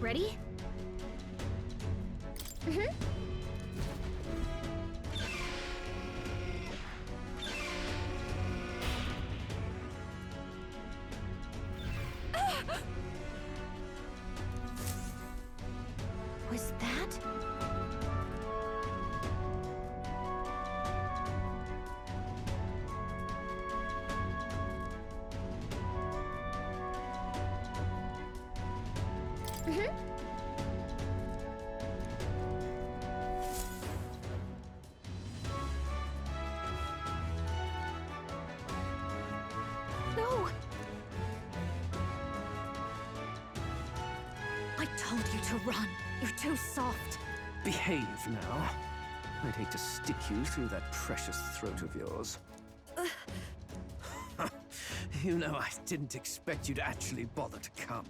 Ready? Was that? No! I told you to run. You're too soft. Behave now. I'd hate to stick you through that precious throat of yours. You know, I didn't expect you to actually bother to come.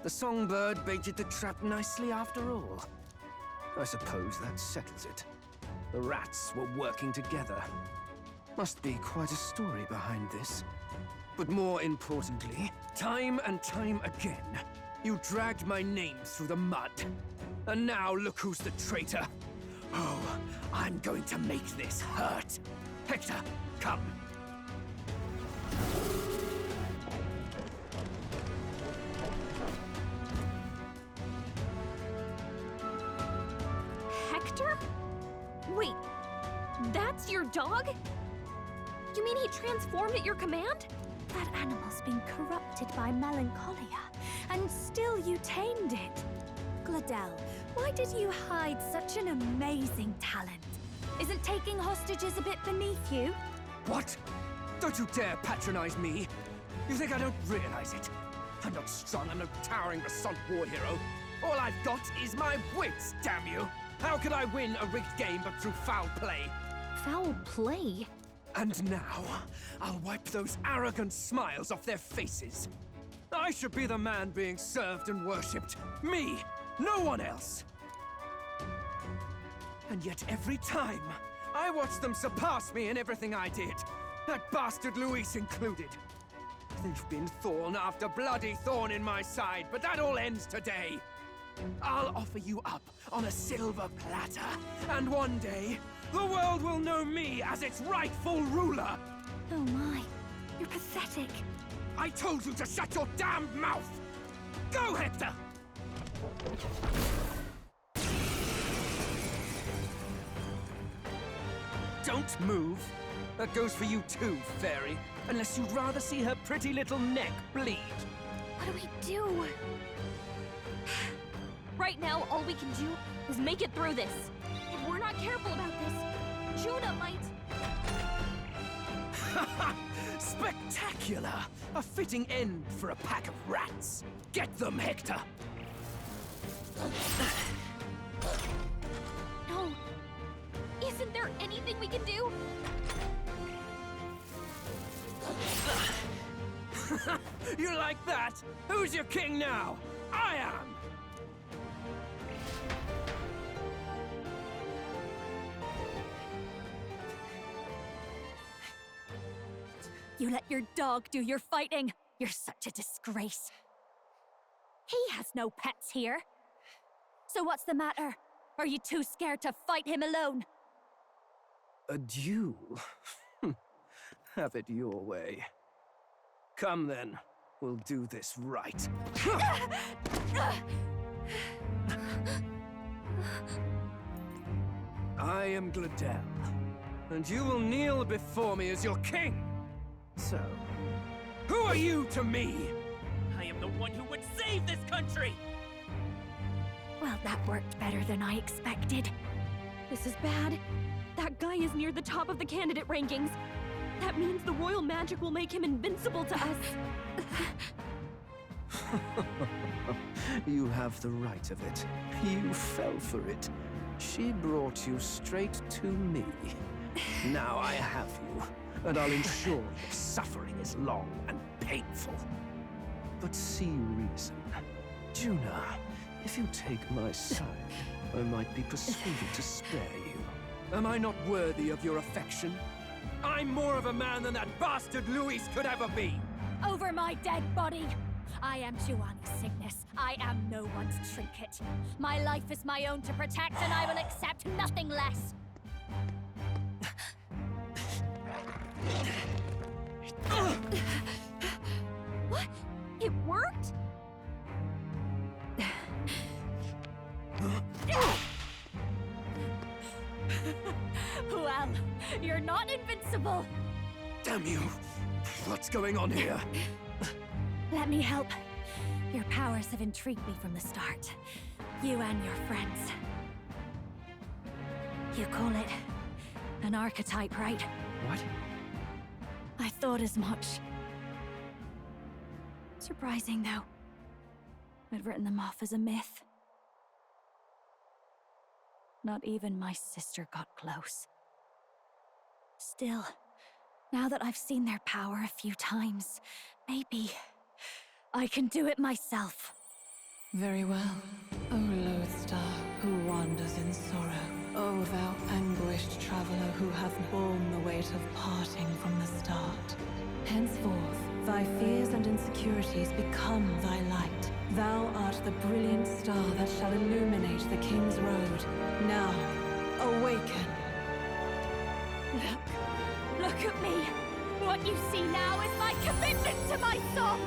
The songbird baited the trap nicely after all. I suppose that settles it. The rats were working together. Must be quite a story behind this. But more importantly, time and time again, you dragged my name through the mud. And now look who's the traitor. Oh, I'm going to make this hurt. Hector, come. Hector? Wait, that's your dog? You mean he transformed at your command? That animal's been corrupted by melancholia, and still you tamed it. Gladel, why did you hide such an amazing talent? Isn't taking hostages a bit beneath you? What? Don't you dare patronize me! You think I don't realize it? I'm not strong, I'm no towering Resant war hero. All I've got is my wits, damn you! How could I win a rigged game but through foul play? Foul play? And now, I'll wipe those arrogant smiles off their faces. I should be the man being served and worshipped. Me! No one else! And yet every time, I watch them surpass me in everything I did. That bastard Luis included. They've been thorn after bloody thorn in my side, but that all ends today. I'll offer you up on a silver platter, and one day, the world will know me as its rightful ruler! Oh my, you're pathetic. I told you to shut your damned mouth! Go, Hector! Don't move. That goes for you too, fairy. Unless you'd rather see her pretty little neck bleed. What do we do? Right now, all we can do is make it through this. If we're not careful about this, Juna might... Spectacular! A fitting end for a pack of rats. Get them, Hector! No. Isn't there anything we can do? You like that? Who's your king now? I am! You let your dog do your fighting. You're such a disgrace. He has no pets here. So what's the matter? Are you too scared to fight him alone? A duel? Have it your way. Come then, we'll do this right. I am Gladel, and you will kneel before me as your king. So, who are you to me? I am the one who would save this country! Well, that worked better than I expected. This is bad. That guy is near the top of the candidate rankings. That means the royal magic will make him invincible to us. You have the right of it. You fell for it. She brought you straight to me. Now I have you, and I'll ensure your suffering is long and painful. But see reason. Juna, if you take my side, I might be persuaded to spare you. Am I not worthy of your affection? I'm more of a man than that bastard Luis could ever be! Over my dead body! I am Juani's Cygnus. I am no one's trinket. My life is my own to protect, and I will accept nothing less. What? It worked? Well, you're not invincible. Damn you! What's going on here? Let me help. Your powers have intrigued me from the start. You and your friends. You call it an archetype, right? What? I thought as much. Surprising, though. I'd written them off as a myth. Not even my sister got close. Still, now that I've seen their power a few times, maybe I can do it myself. Very well, O lodestar who wanders in sorrow. O thou anguished traveler who hath borne the weight of parting from the start. Henceforth, thy fears and insecurities become thy light. Thou art the brilliant star that shall illuminate the King's Road. Now, awaken. Look at me! What you see now is my commitment to my song!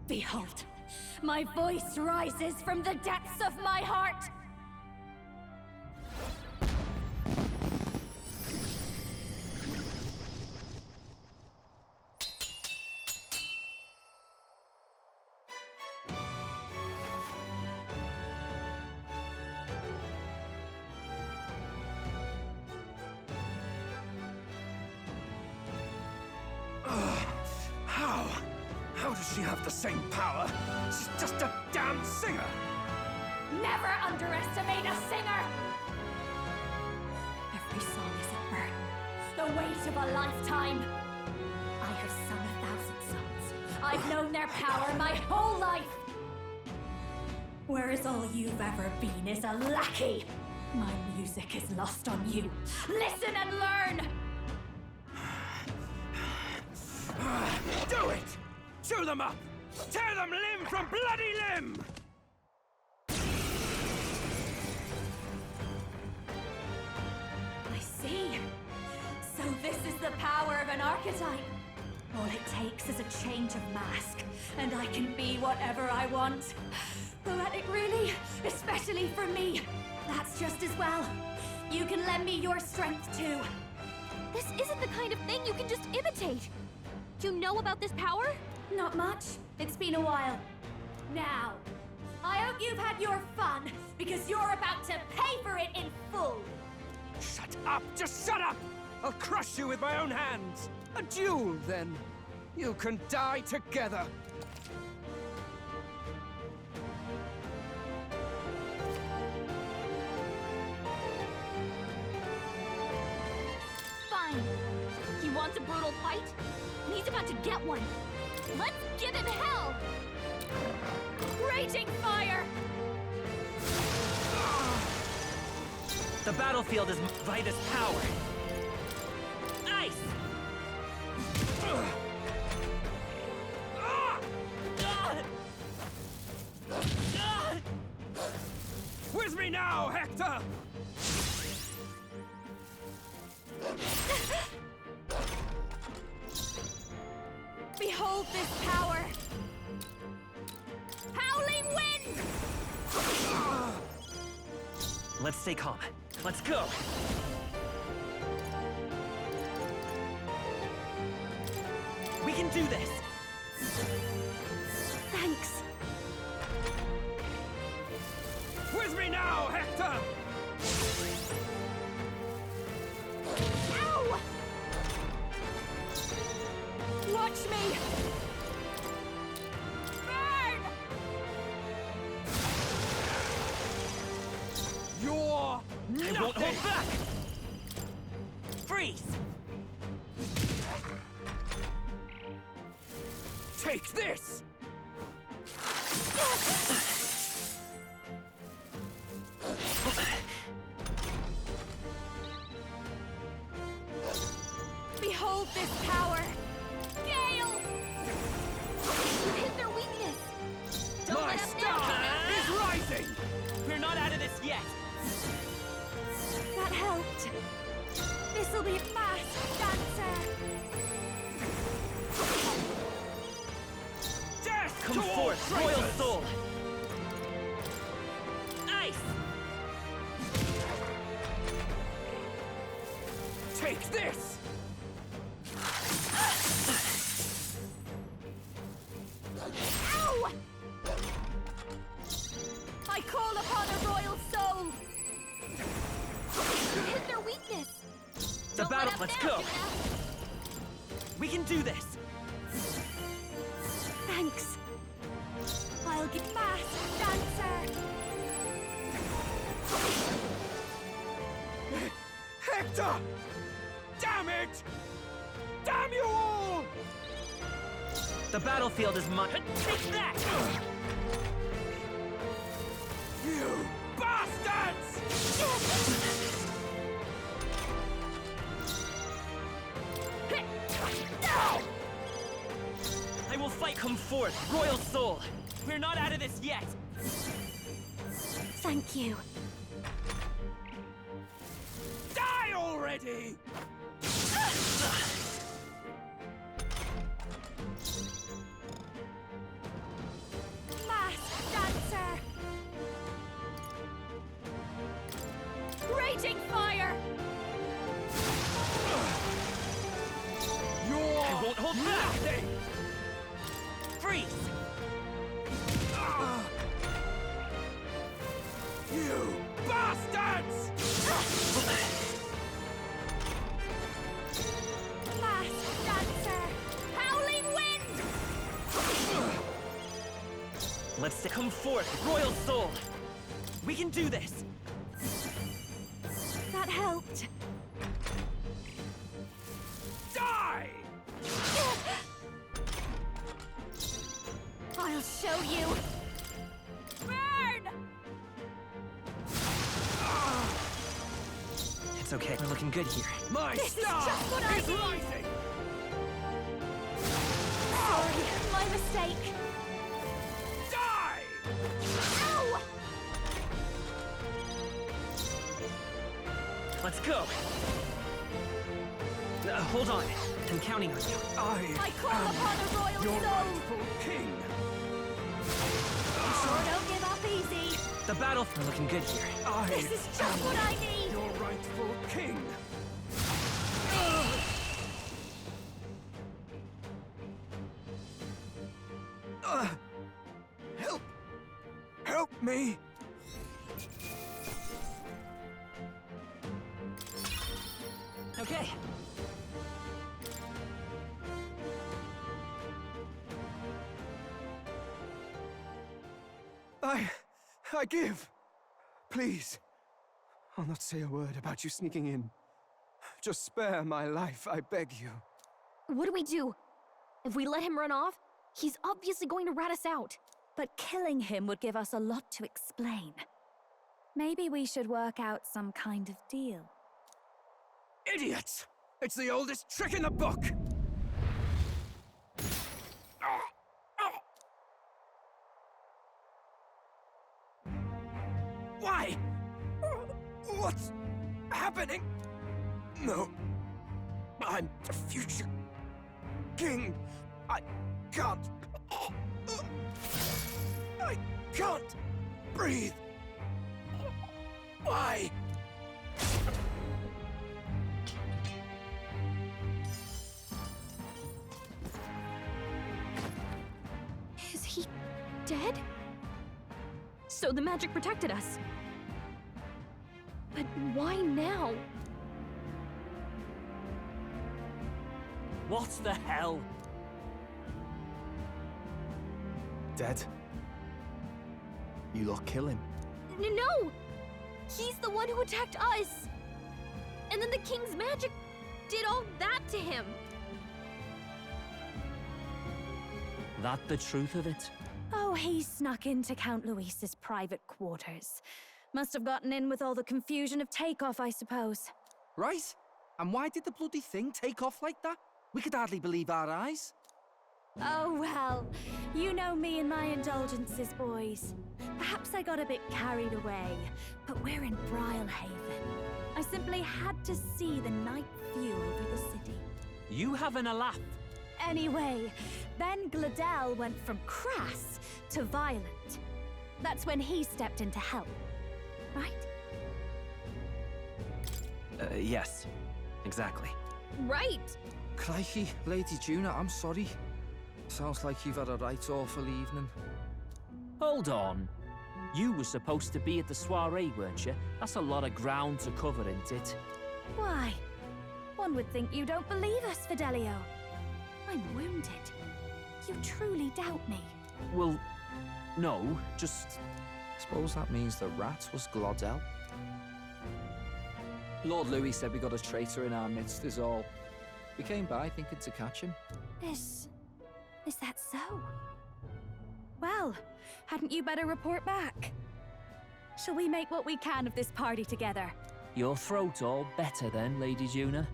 Behold, my voice rises from the depths of my heart! How does she have the same power? She's just a damn singer! Never underestimate a singer! Every song is a burden, the weight of a lifetime. I have sung 1,000 songs. I've known their power my whole life. Whereas all you've ever been is a lackey. My music is lost on you. Listen and learn! Do it! Chew them up! Tear them limb from bloody limb! I see. So this is the power of an archetype. All it takes is a change of mask, and I can be whatever I want. Poetic, really? Especially for me. That's just as well. You can lend me your strength, too. This isn't the kind of thing you can just imitate. Do you know about this power? Not much. It's been a while. Now, I hope you've had your fun, because you're about to pay for it in full. Shut up! Just shut up! I'll crush you with my own hands! A duel, then. You can die together. Fine. He wants a brutal fight, and he's about to get one. Let's give him hell! Raging fire! The battlefield is Vida's power. Ice! With me now, Hector! Behold this power! Howling wind! Let's stay calm. Let's go! We can do this! Thanks. With me now, Hector! Ow! Watch me! Burn! You're I won't hold back! Freeze! Take this! Behold this power! Gale! You hit their weakness! Don't My let up star now! is rising! We're not out of this yet! That helped. This'll be fast, dancer! Death Come to all forth, Royal traitors! Soul! Ice! Take this! Ow! I call upon a royal soul! You hit their weakness! The Don't battle, let up let's now, go! Juna. We can do this! Thanks. I'll get fast, dancer! Hector! Damn it! Damn you all! The battlefield is mine. Take that! You bastards! I will fight. Come forth, Royal Soul! We're not out of this yet! Thank you. Die already! Fast, dancer! Raging fire! You're I won't hold back! nothing! Freeze! Ah! You bastards! Fast, dancer! Howling wind! Let's come forth, Royal Soul! We can do this! That helped. Die! I'll show you. Burn! It's okay, we're looking good here. My This is star just what I is need. rising! Sorry, my mistake. Die! Ow! Let's go! Hold on. I'm counting on you. I call upon a royal your soul. rightful king! Sure don't give up easy. The battle, we're looking good here. This is just what I need. Your rightful king! Help! Help me! Okay. I give! Please, I'll not say a word about you sneaking in. Just spare my life, I beg you. What do we do? If we let him run off, he's obviously going to rat us out. But killing him would give us a lot to explain. Maybe we should work out some kind of deal. Idiots! It's the oldest trick in the book! Why? What's happening? No. I'm the future king. I can't. I can't breathe. Why? Is he dead? So the magic protected us. But why now? What the hell? Dead? You lot kill him. No! He's the one who attacked us! And then the king's magic did all that to him! That the truth of it? Oh, he snuck into Count Luis's private quarters. Must have gotten in with all the confusion of takeoff, I suppose. Right? And why did the bloody thing take off like that? We could hardly believe our eyes. Oh, well, you know me and my indulgences, boys. Perhaps I got a bit carried away, but we're in Brilehaven. I simply had to see the night view over the city. You having a laugh? Anyway, then Gladel went from crass to violent. That's when he stepped in to help, right? Yes. Exactly. Right! Crikey, Lady Juna, I'm sorry. Sounds like you've had a right awful evening. Hold on. You were supposed to be at the soiree, weren't you? That's a lot of ground to cover, isn't it? Why? One would think you don't believe us, Fidelio. I'm wounded. You truly doubt me. Well, no, just... Suppose that means the rat was Glodell. Lord Louis said we got a traitor in our midst is all. We came by thinking to catch him. Is that so? Well, hadn't you better report back? Shall we make what we can of this party together? Your throat all better then, Lady Juna?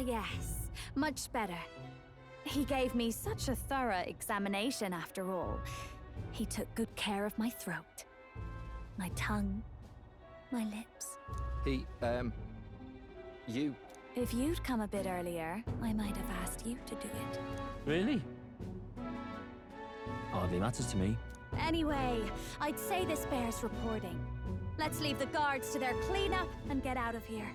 Yes, much better. He gave me such a thorough examination after all. He took good care of my throat, my tongue, my lips. You. If you'd come a bit earlier, I might have asked you to do it. Really? Hardly matters to me. Anyway, I'd say this bears reporting. Let's leave the guards to their cleanup and get out of here.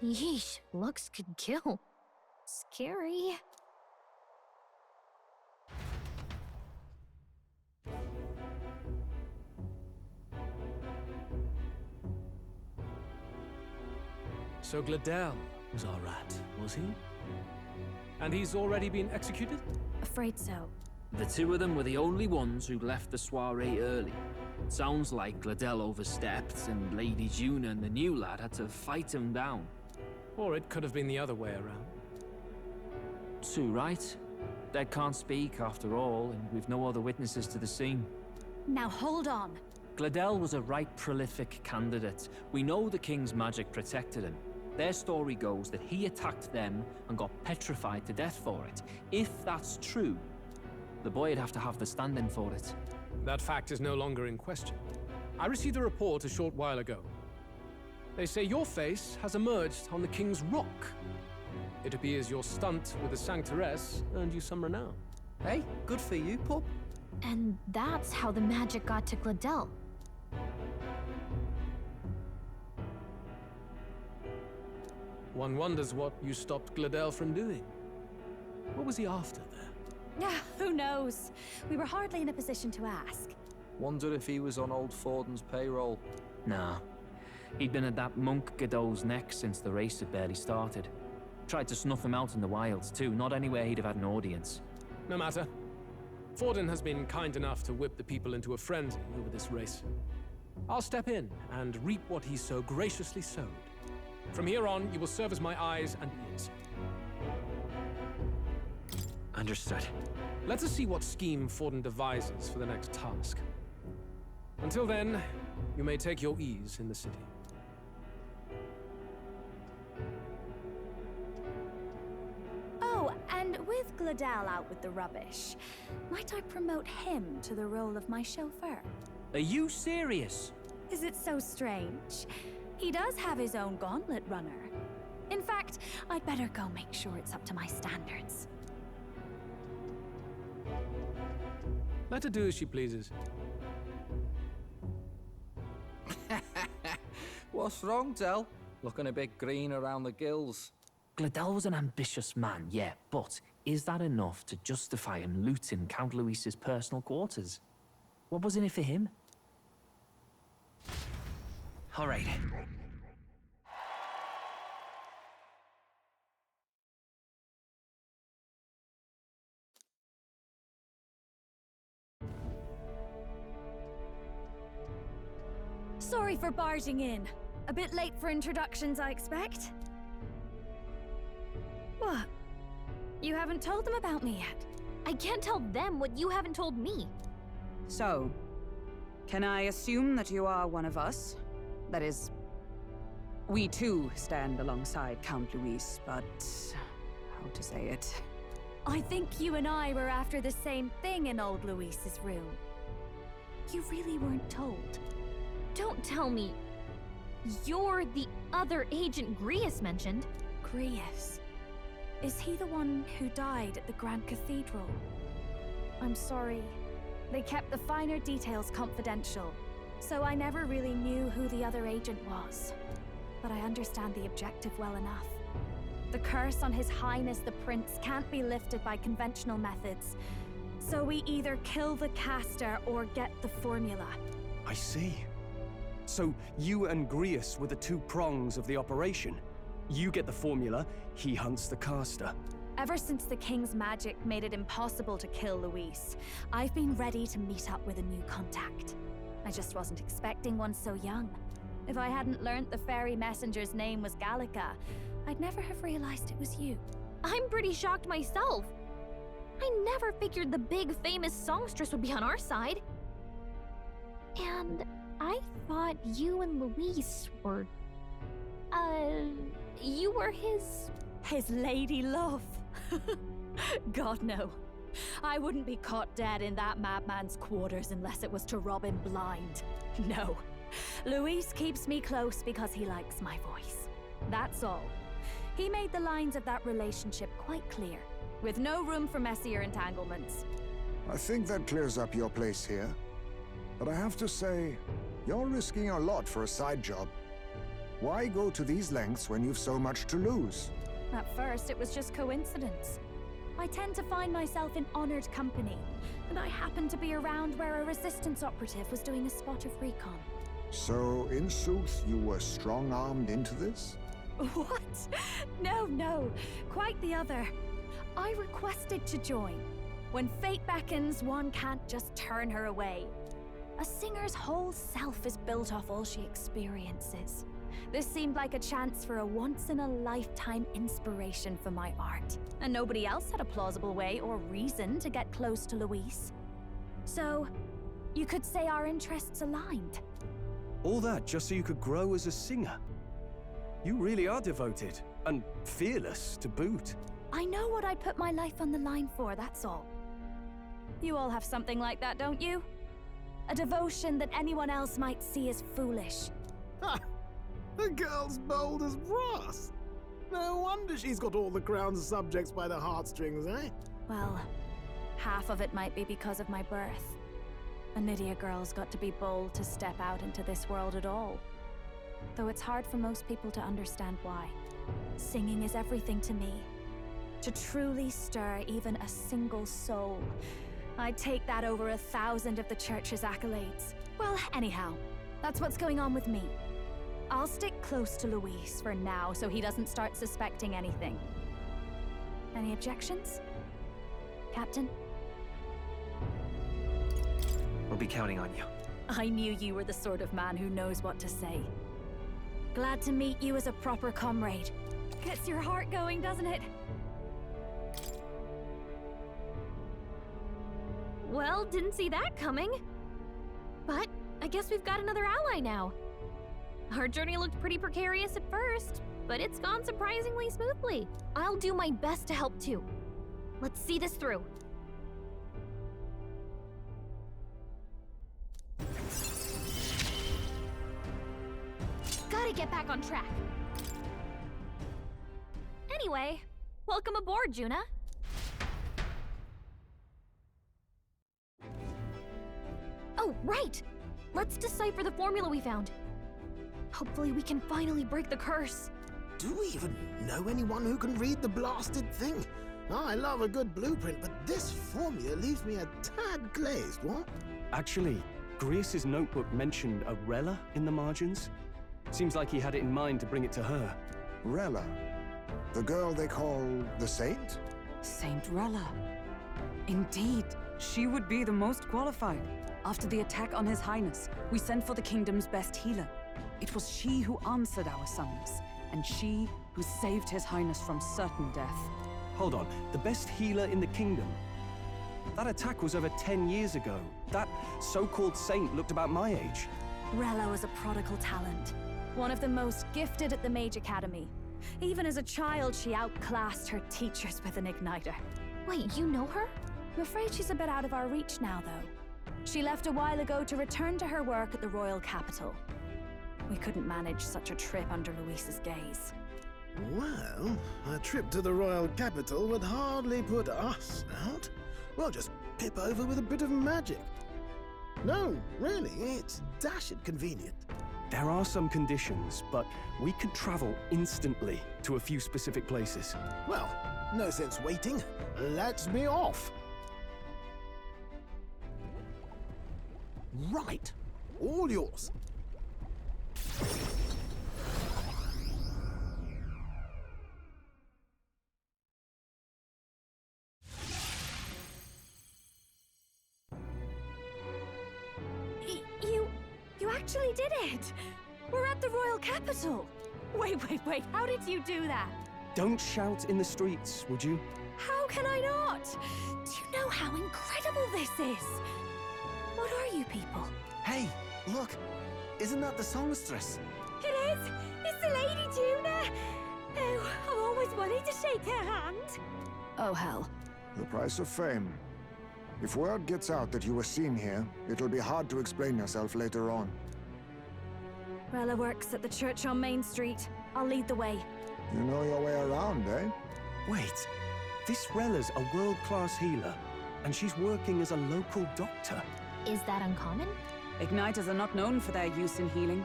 Yeesh, looks could kill. Scary. So Gladel was our rat, was he? And he's already been executed? Afraid so. The two of them were the only ones who left the soiree early. Sounds like Gladel overstepped, and Lady Juna and the new lad had to fight him down. Or it could have been the other way around. Too right. Dead can't speak, after all, and we've no other witnesses to the scene. Now hold on. Gladel was a right prolific candidate. We know the king's magic protected him. Their story goes that he attacked them and got petrified to death for it. If that's true, the boy'd have to have the stand-in for it. That fact is no longer in question. I received a report a short while ago. They say your face has emerged on the King's Rock. It appears your stunt with the Sanctoress earned you some renown. Hey, good for you, pup. And that's how the magic got to Gladel. One wonders what you stopped Gladel from doing. What was he after there? Yeah, who knows? We were hardly in a position to ask. Wonder if he was on old Forden's payroll. Nah. He'd been at that monk Godot's neck since the race had barely started. Tried to snuff him out in the wilds, too, not anywhere he'd have had an audience. No matter. Forden has been kind enough to whip the people into a frenzy over this race. I'll step in and reap what he so graciously sowed. From here on, you will serve as my eyes and ears. Understood. Let us see what scheme Forden devises for the next task. Until then, you may take your ease in the city. Oh, and with Gladel out with the rubbish, might I promote him to the role of my chauffeur? Are you serious? Is it so strange? He does have his own gauntlet runner. In fact, I'd better go make sure it's up to my standards. Let her do as she pleases. What's wrong, Del? Looking a bit green around the gills. Gladel was an ambitious man, yeah, but is that enough to justify him looting Count Luis's personal quarters? What was in it for him? All right. Sorry for barging in. A bit late for introductions, I expect. What? You haven't told them about me yet? I can't tell them what you haven't told me. So, can I assume that you are one of us? That is, we too stand alongside Count Luis, but how to say it? I think you and I were after the same thing in old Luis's room. You really weren't told. Don't tell me you're the other agent Grius mentioned. Grius. Is he the one who died at the Grand Cathedral? I'm sorry. They kept the finer details confidential, so I never really knew who the other agent was. But I understand the objective well enough. The curse on His Highness the Prince can't be lifted by conventional methods, so we either kill the caster or get the formula. I see. So you and Grius were the two prongs of the operation. You get the formula, he hunts the caster. Ever since the King's magic made it impossible to kill Luis, I've been ready to meet up with a new contact. I just wasn't expecting one so young. If I hadn't learnt the fairy messenger's name was Gallica, I'd never have realized it was you. I'm pretty shocked myself. I never figured the big famous songstress would be on our side. And I thought you and Luis were... you were His lady love. God, no. I wouldn't be caught dead in that madman's quarters unless it was to rob him blind. No. Luis keeps me close because he likes my voice. That's all. He made the lines of that relationship quite clear, with no room for messier entanglements. I think that clears up your place here. But I have to say, you're risking a lot for a side job. Why go to these lengths when you've so much to lose? At first, it was just coincidence. I tend to find myself in honored company, and I happened to be around where a resistance operative was doing a spot of recon. So, in sooth, you were strong-armed into this? What? No. Quite the other. I requested to join. When fate beckons, one can't just turn her away. A singer's whole self is built off all she experiences. This seemed like a chance for a once-in-a-lifetime inspiration for my art. And nobody else had a plausible way or reason to get close to Luis. So, you could say our interests aligned. All that just so you could grow as a singer. You really are devoted, and fearless to boot. I know what I'd put my life on the line for, that's all. You all have something like that, don't you? A devotion that anyone else might see as foolish. Ha! The girl's bold as brass. No wonder she's got all the crown's subjects by the heartstrings, eh? Well, half of it might be because of my birth. A Nydia girl's got to be bold to step out into this world at all. Though it's hard for most people to understand why. Singing is everything to me. To truly stir even a single soul, I'd take that over 1,000 of the church's accolades. Well, anyhow, that's what's going on with me. I'll stick close to Luis for now so he doesn't start suspecting anything. Any objections? Captain? We'll be counting on you. I knew you were the sort of man who knows what to say. Glad to meet you as a proper comrade. Gets your heart going, doesn't it? Well, didn't see that coming. But I guess we've got another ally now. Our journey looked pretty precarious at first, but it's gone surprisingly smoothly. I'll do my best to help too. Let's see this through. Gotta get back on track. Anyway, welcome aboard, Juna. Oh, right! Let's decipher the formula we found. Hopefully we can finally break the curse. Do we even know anyone who can read the blasted thing? I love a good blueprint, but this formula leaves me a tad glazed, what? Actually, Grius's notebook mentioned a Rella in the margins. Seems like he had it in mind to bring it to her. Rella? The girl they call the Saint? Saint Rella. Indeed, she would be the most qualified. After the attack on His Highness, we sent for the kingdom's best healer. It was she who answered our summons, and she who saved His Highness from certain death. Hold on, the best healer in the kingdom? That attack was over 10 years ago. That so-called saint looked about my age. Rella was a prodigal talent. One of the most gifted at the Mage Academy. Even as a child, she outclassed her teachers with an igniter. Wait, you know her? I'm afraid she's a bit out of our reach now, though. She left a while ago to return to her work at the royal capital. We couldn't manage such a trip under Luis's gaze. Well, a trip to the royal capital would hardly put us out. We'll just pip over with a bit of magic. No, really, it's dashed convenient. There are some conditions, but we could travel instantly to a few specific places. Well, no sense waiting. Let's be off. Right. All yours. You actually did it! We're at the royal capital! Wait, how did you do that? Don't shout in the streets, would you? How can I not? Do you know how incredible this is? What are you people? Hey, look! Isn't that the songstress? It is! It's the Lady Juna! Oh, I've always wanted to shake her hand. Oh, hell. The price of fame. If word gets out that you were seen here, it'll be hard to explain yourself later on. Rella works at the church on Main Street. I'll lead the way. You know your way around, eh? Wait, this Rella's a world-class healer, and she's working as a local doctor. Is that uncommon? Igniters are not known for their use in healing.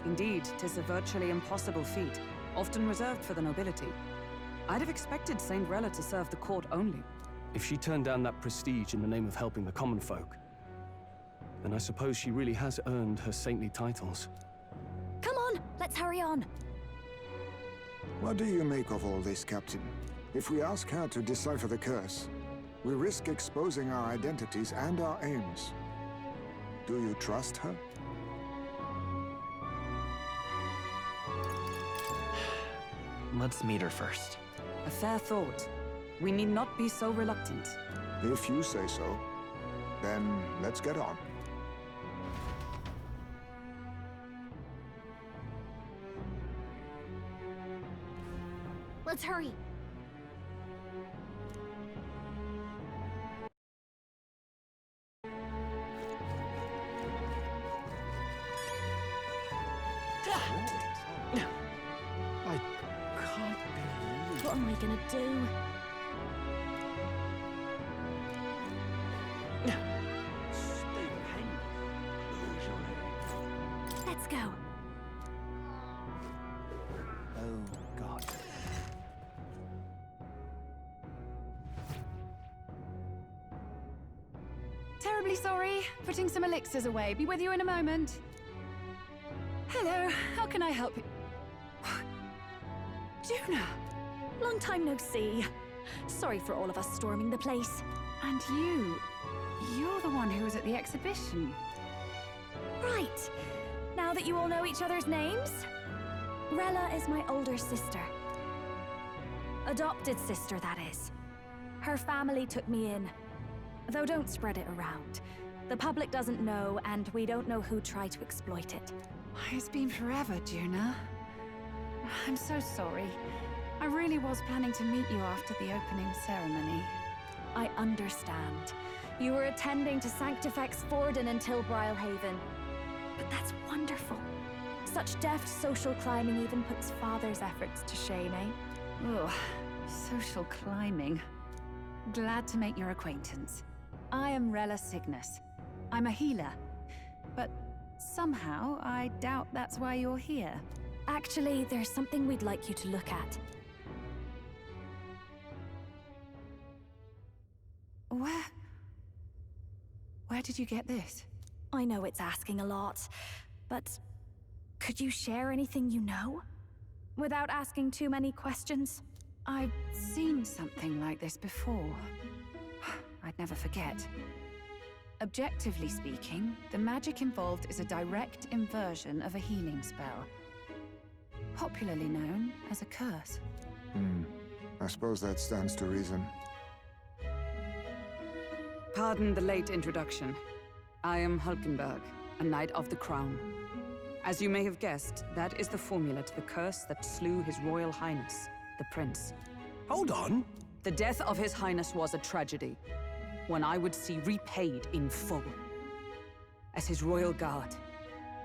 Indeed, 'tis a virtually impossible feat, often reserved for the nobility. I'd have expected Saint Rella to serve the court only. If she turned down that prestige in the name of helping the common folk, then I suppose she really has earned her saintly titles. Come on, let's hurry on. What do you make of all this, Captain? If we ask her to decipher the curse, we risk exposing our identities and our aims. Do you trust her? Let's meet her first. A fair thought. We need not be so reluctant. If you say so, then let's get on. Let's hurry. What am I gonna do? Let's go. Oh, God. Terribly sorry. Putting some elixirs away. Be with you in a moment. Hello, how can I help you? Juna! Long time no see. Sorry for all of us storming the place. And you're the one who was at the exhibition. Right. Now that you all know each other's names, Rella is my older sister. Adopted sister, that is. Her family took me in. Though don't spread it around. The public doesn't know, and we don't know who tried to exploit it. It's been forever, Juna. I'm so sorry. I really was planning to meet you after the opening ceremony. I understand. You were attending to Sanctifex Forden until Brylehaven. But that's wonderful. Such deft social climbing even puts Father's efforts to shame, eh? Ugh, social climbing. Glad to make your acquaintance. I am Rella Cygnus. I'm a healer. But somehow, I doubt that's why you're here. Actually, there's something we'd like you to look at. Where did you get this? I know it's asking a lot, but could you share anything you know? Without asking too many questions? I've seen something like this before. I'd never forget. Objectively speaking, the magic involved is a direct inversion of a healing spell, popularly known as a curse. I suppose that stands to reason. Pardon the late introduction. I am Hulkenberg, a Knight of the Crown. As you may have guessed, that is the formula to the curse that slew His Royal Highness, the Prince. Hold on! The death of His Highness was a tragedy, one I would see repaid in full. As his royal guard,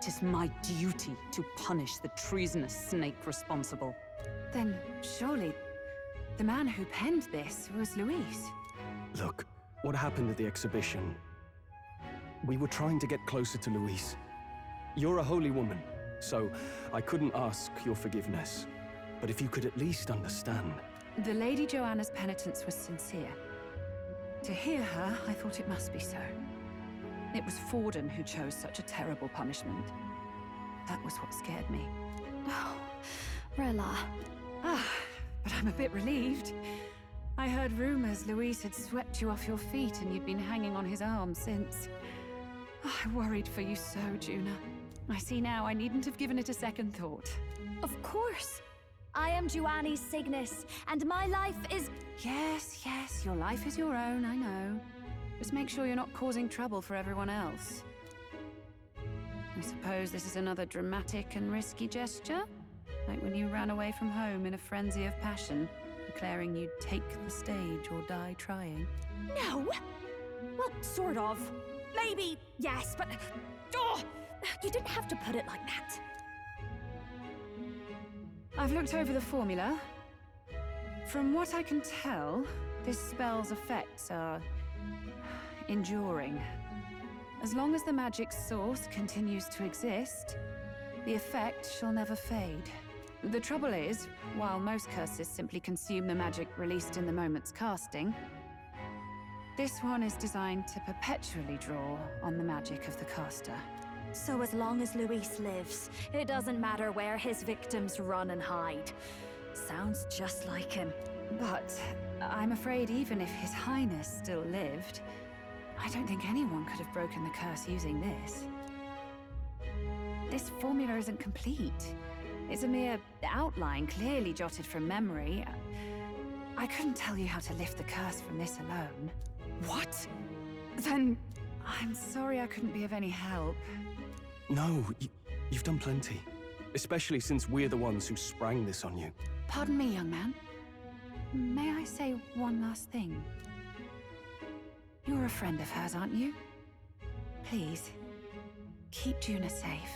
'tis my duty to punish the treasonous snake responsible. Then surely the man who penned this was Luis. Look, what happened at the exhibition? We were trying to get closer to Luis. You're a holy woman, so I couldn't ask your forgiveness. But if you could at least understand. The Lady Joanna's penitence was sincere. To hear her, I thought it must be so. It was Forden who chose such a terrible punishment. That was what scared me. Oh, Rilla. But I'm a bit relieved. I heard rumors Luis had swept you off your feet and you'd been hanging on his arm since. I worried for you so, Juna. I see now I needn't have given it a second thought. Of course. I am Juani's Cygnus, and my life is... Yes, your life is your own, I know. Just make sure you're not causing trouble for everyone else. I suppose this is another dramatic and risky gesture? Like when you ran away from home in a frenzy of passion, declaring you'd take the stage or die trying. No! Well, sort of. Maybe, yes, but... Oh, you didn't have to put it like that. I've looked over the formula. From what I can tell, this spell's effects are enduring. As long as the magic's source continues to exist, the effect shall never fade. The trouble is, while most curses simply consume the magic released in the moment's casting, this one is designed to perpetually draw on the magic of the caster. So as long as Luis lives, it doesn't matter where his victims run and hide. Sounds just like him. But I'm afraid even if His Highness still lived, I don't think anyone could have broken the curse using this. This formula isn't complete. It's a mere outline, clearly jotted from memory. I couldn't tell you how to lift the curse from this alone. What? Then I'm sorry I couldn't be of any help. No, you've done plenty. Especially since we're the ones who sprang this on you. Pardon me, young man. May I say one last thing? You're a friend of hers, aren't you? Please, keep Juna safe.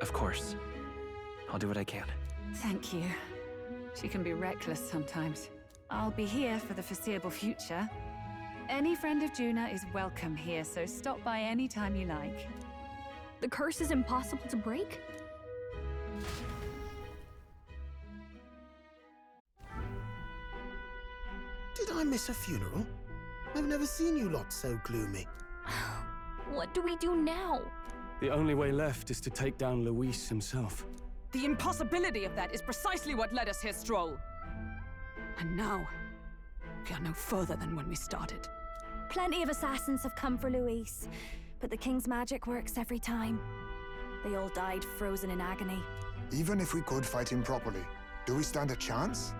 Of course. I'll do what I can. Thank you. She can be reckless sometimes. I'll be here for the foreseeable future. Any friend of Juna is welcome here, so stop by any time you like. The curse is impossible to break? Did I miss a funeral? I've never seen you lot so gloomy. What do we do now? The only way left is to take down Luis himself. The impossibility of that is precisely what led us here, Stroll. And now, we are no further than when we started. Plenty of assassins have come for Luis, but the King's magic works every time. They all died frozen in agony. Even if we could fight him properly, do we stand a chance?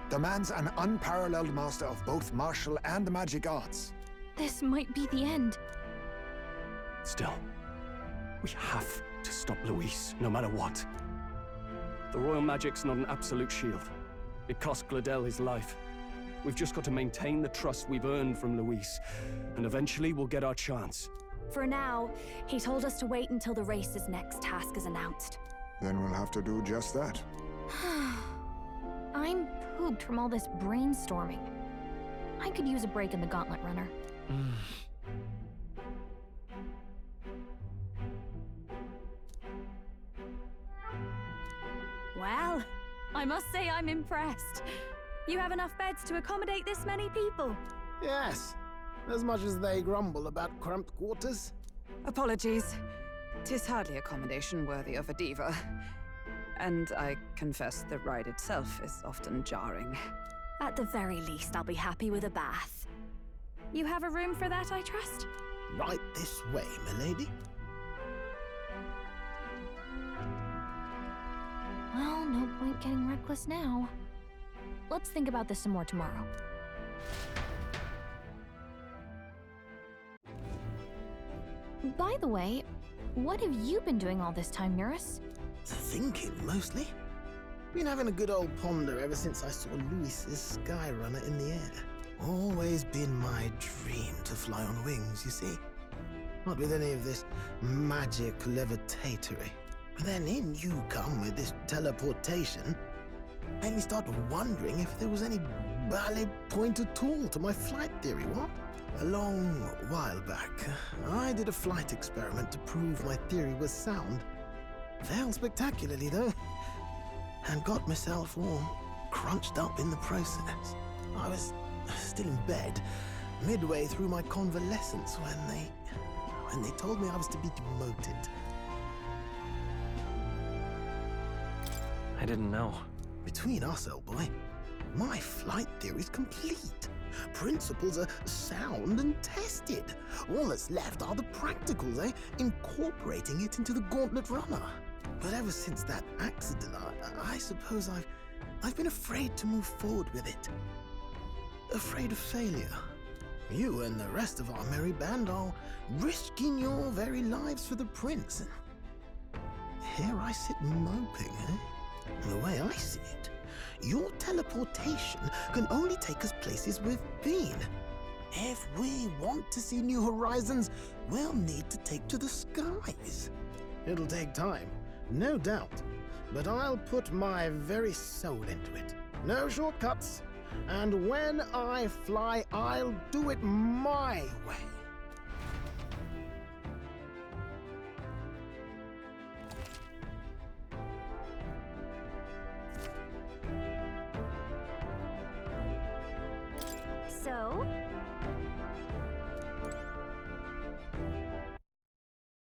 The man's an unparalleled master of both martial and magic arts. This might be the end. Still, we have to stop Luis, no matter what. The royal magic's not an absolute shield. It cost Gladel his life. We've just got to maintain the trust we've earned from Luis, and eventually we'll get our chance. For now, he told us to wait until the race's next task is announced. Then we'll have to do just that. I'm pooped from all this brainstorming. I could use a break in the Gauntlet Runner. Well, I must say I'm impressed. You have enough beds to accommodate this many people? Yes, as much as they grumble about cramped quarters. Apologies. 'Tis hardly accommodation worthy of a diva. And I confess the ride itself is often jarring. At the very least, I'll be happy with a bath. You have a room for that, I trust? Right this way, milady. Well, no point getting reckless now. Let's think about this some more tomorrow. By the way, what have you been doing all this time, Nurse? Thinking, mostly. Been having a good old ponder ever since I saw Louis's Skyrunner in the air. Always been my dream to fly on wings, you see. Not with any of this magic levitatory. But then in you come with this teleportation. Made me start wondering if there was any ballet point at all to my flight theory, what? A long while back, I did a flight experiment to prove my theory was sound. Failed spectacularly, though, and got myself all crunched up in the process. I was still in bed, midway through my convalescence, when they told me I was to be demoted. I didn't know. Between us, old boy, my flight theory's complete. Principles are sound and tested. All that's left are the practicals, incorporating it into the Gauntlet Runner. But ever since that accident, I suppose I've been afraid to move forward with it. Afraid of failure. You and the rest of our merry band are risking your very lives for the prince. Here I sit moping, The way I see it, your teleportation can only take us places we've been. If we want to see new horizons, we'll need to take to the skies. It'll take time, no doubt, but I'll put my very soul into it. No shortcuts. And when I fly, I'll do it my way. So,